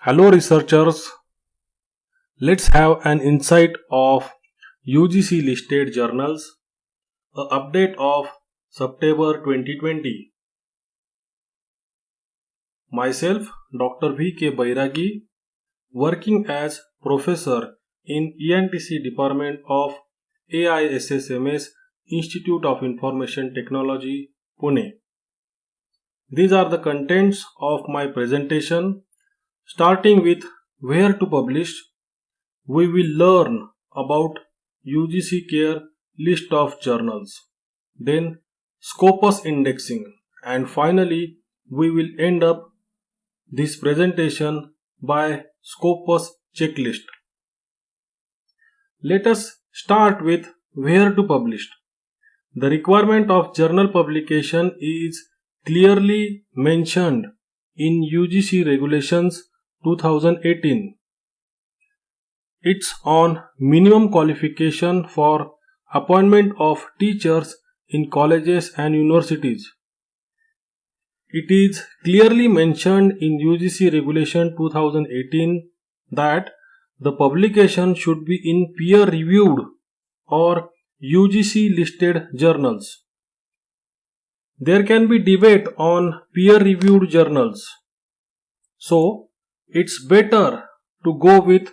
Hello researchers, let's have an insight of UGC listed journals, a update of September 2020. Myself, Dr. V.K. Bairagi, working as professor in ENTC Department of AISSMS Institute of Information Technology, Pune. These are the contents of my presentation. Starting with where to publish, we will learn about UGC Care list of journals, then Scopus indexing, and finally we will end up this presentation by Scopus checklist. Let us start with where to publish. The requirement of journal publication is clearly mentioned in UGC Regulations 2018. It's on minimum qualification for appointment of teachers in colleges and universities. It is clearly mentioned in UGC Regulation 2018 that the publication should be in peer-reviewed or UGC listed journals. There can be debate on peer-reviewed journals. So, it's better to go with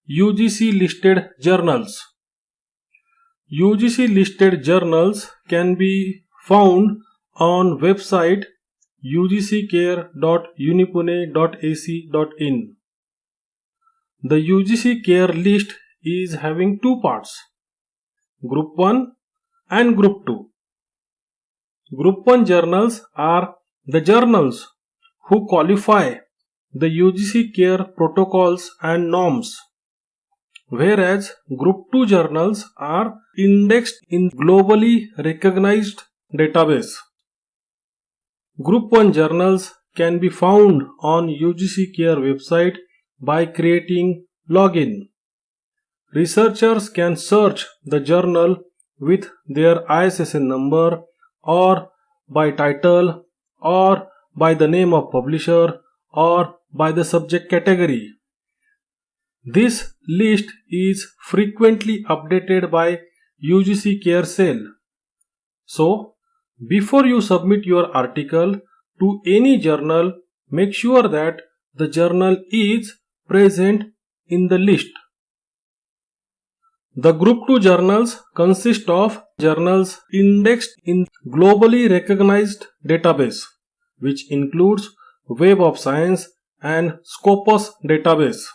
UGC listed journals. UGC listed journals can be found on website ugccare.unipune.ac.in. The UGC Care list is having two parts, Group 1 and Group 2. Group 1 journals are the journals who qualify the UGC Care protocols and norms, whereas Group 2 journals are indexed in globally recognized database. Group 1 journals can be found on UGC Care website by creating login. Researchers can search the journal with their ISSN number or by title or by the name of publisher or by the subject category. This list is frequently updated by UGC Care Cell. So, before you submit your article to any journal, make sure that the journal is present in the list. The Group 2 journals consist of journals indexed in globally recognized database, which includes Web of Science and Scopus database.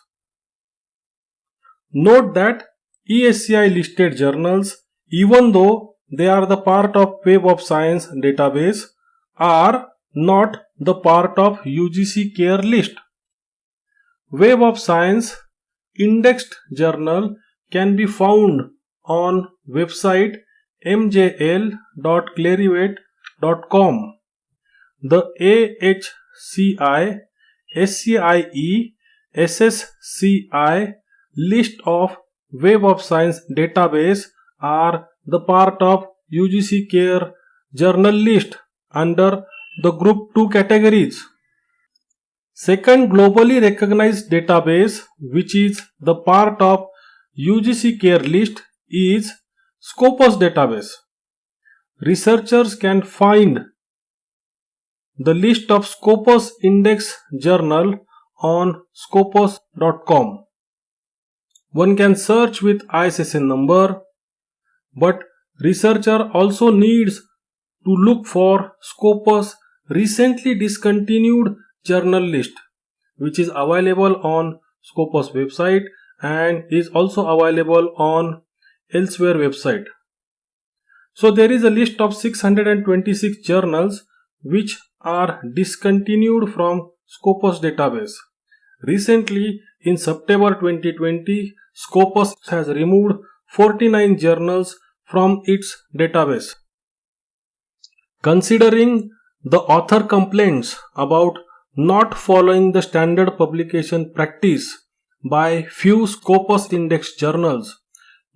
Note that ESCI listed journals, even though they are the part of Web of Science database, are not the part of UGC Care list. Web of Science indexed journal can be found on website mjl.clarivate.com. The AHCI, SCIE, SSCI list of Web of Science database are the part of UGC Care journal list under the Group 2 categories. Second globally recognized database, which is the part of UGC Care list, is Scopus database. Researchers can find the list of Scopus index journal on scopus.com. One can search with ISSN number, but researcher also needs to look for Scopus recently discontinued journal list, which is available on Scopus website and is also available on elsewhere website. So there is a list of 626 journals which are discontinued from Scopus database. Recently, in September 2020, Scopus has removed 49 journals from its database. Considering the author complaints about not following the standard publication practice by few Scopus index journals,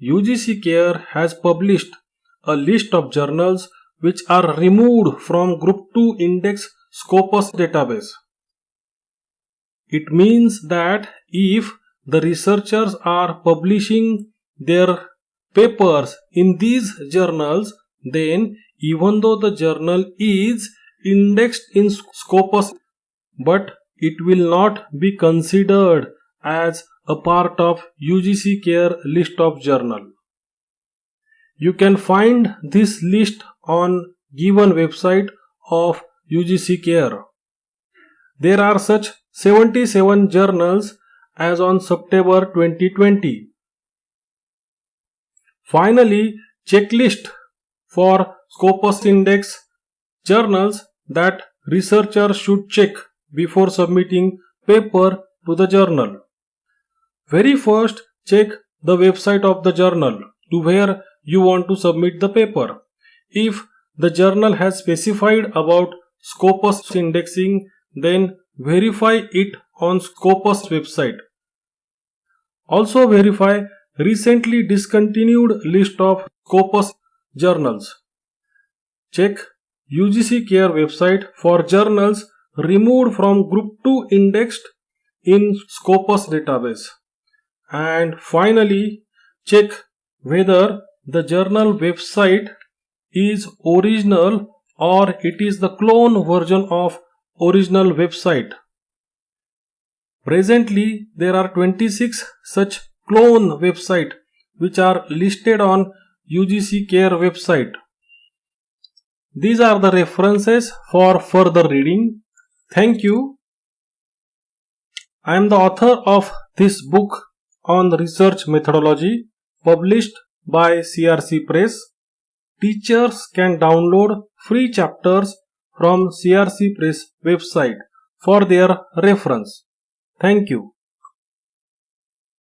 UGC Care has published a list of journals which are removed from Group 2 index Scopus database. It means that if the researchers are publishing their papers in these journals, then even though the journal is indexed in Scopus, but it will not be considered as a part of UGC CARE list of journal. You can find this list on given website of UGC CARE. There are such 77 journals as on September 2020. Finally, checklist for Scopus Index journals that researchers should check before submitting paper to the journal. Very first, check the website of the journal to where you want to submit the paper. If the journal has specified about Scopus indexing, then verify it on Scopus website. Also verify recently discontinued list of Scopus journals. Check UGC CARE website for journals removed from Group 2 indexed in Scopus database. And finally, check whether the journal website is original or it is the clone version of original website. Presently, there are 26 such clone websites which are listed on UGC CARE website. These are the references for further reading. Thank you. I am the author of this book on research methodology, published by CRC Press. Teachers can download free chapters from CRC Press website for their reference. Thank you.